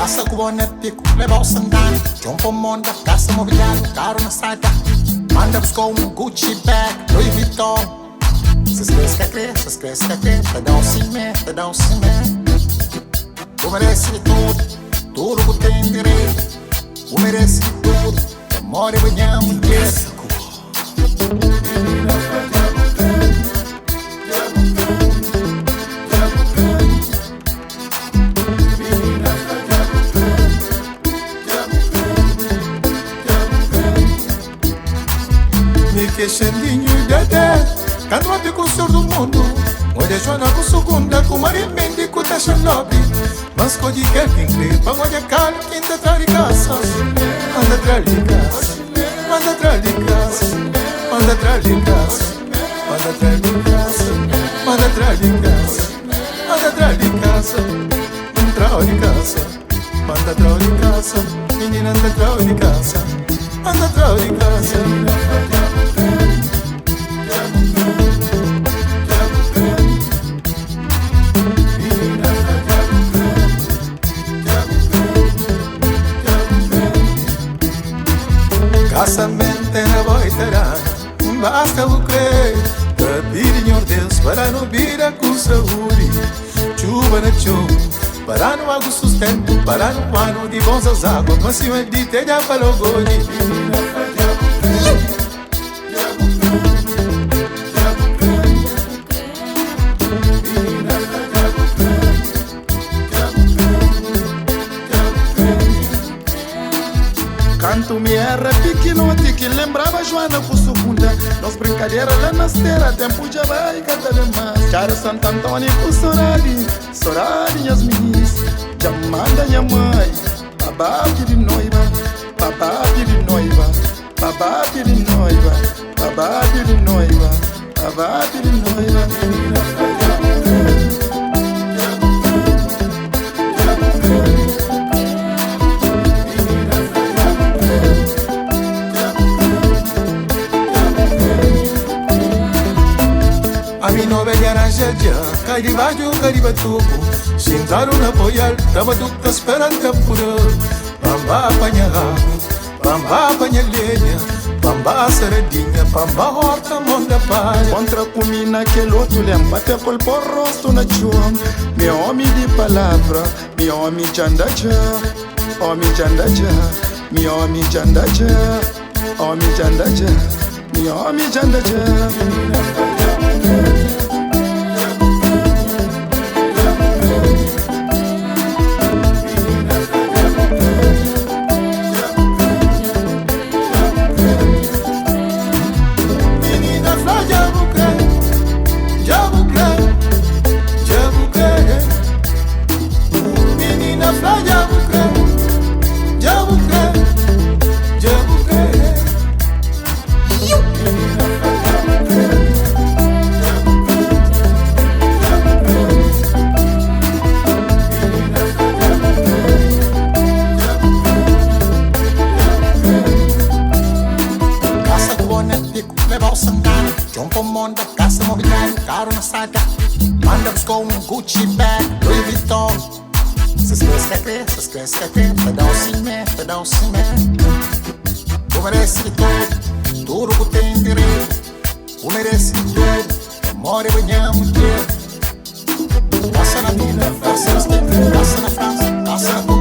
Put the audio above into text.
Caça com boné pico, leva o sandalo. Jumpa monda, caça mobiliário, caro na saia. Manda buscar Gucci bag, Louis Vuitton. Se esquece que é crer, se esquece que é crer. Te dá cimento, te dá cimento. Tu merece tudo, tudo que tem direito. Tu merece tudo, amor e banhão inteiro. Me queixandinho e dedé, canto a pico sur do mundo. Olha Joana com segunda, com marimendi com taxa lobby. Mas com de quer quem crê, pra olha calo, quem te traz de casa. Manda atrás de casa, manda atrás de casa, manda atrás de casa, manda atrás de casa, manda atrás de casa, manda atrás de casa, entrou de casa, manda atrás de casa, menina anda atrás de casa, manda atrás de casa. Casamento na boiterana, basta o crer. Pedir ao Deus para não vir a com saúde. Chuva na chuva, para não haver sustento, para não ano de bons as águas. Mas se eu de te já falou gole. Canto me era piquinote que lembrava Joana com segunda. Nós brincadeira lá na esteira, tempo já vai cada vez mais. Quero Santo Antônio com Sorari, Sorari as meninas. Já manda minha mãe, babá de noiva, babá de noiva, babá de noiva, babá de noiva, babá de noiva. A minha ovelha era jaja, cai de baixo, cai de batuco. Sentaram na boial, tava tudo esperando a pura. Bamba apanha água, bamba apanha lenha, bamba saradinha, bamba horta, monda palha. Contra comi naquele outro lembra, até colpou o rosto na chua. Meu homem de palavra, meu homem de andaja, homem de andaja, meu homem de andaja, homem de andaja, meu homem de andaja. Leva o sandalo, jumpa monda, caça mobiliário, caro na saia. Manda buscar Gucci bag, Louis Vuitton. Se esquece que é crer, se esquece que é crer. Te dá cimento, te dá cimento. Tu merece tudo, tudo que tem direito. Tu merece tudo, amor e banhão inteiro. Caça na vida, caça na Espanha, caça na França, caça na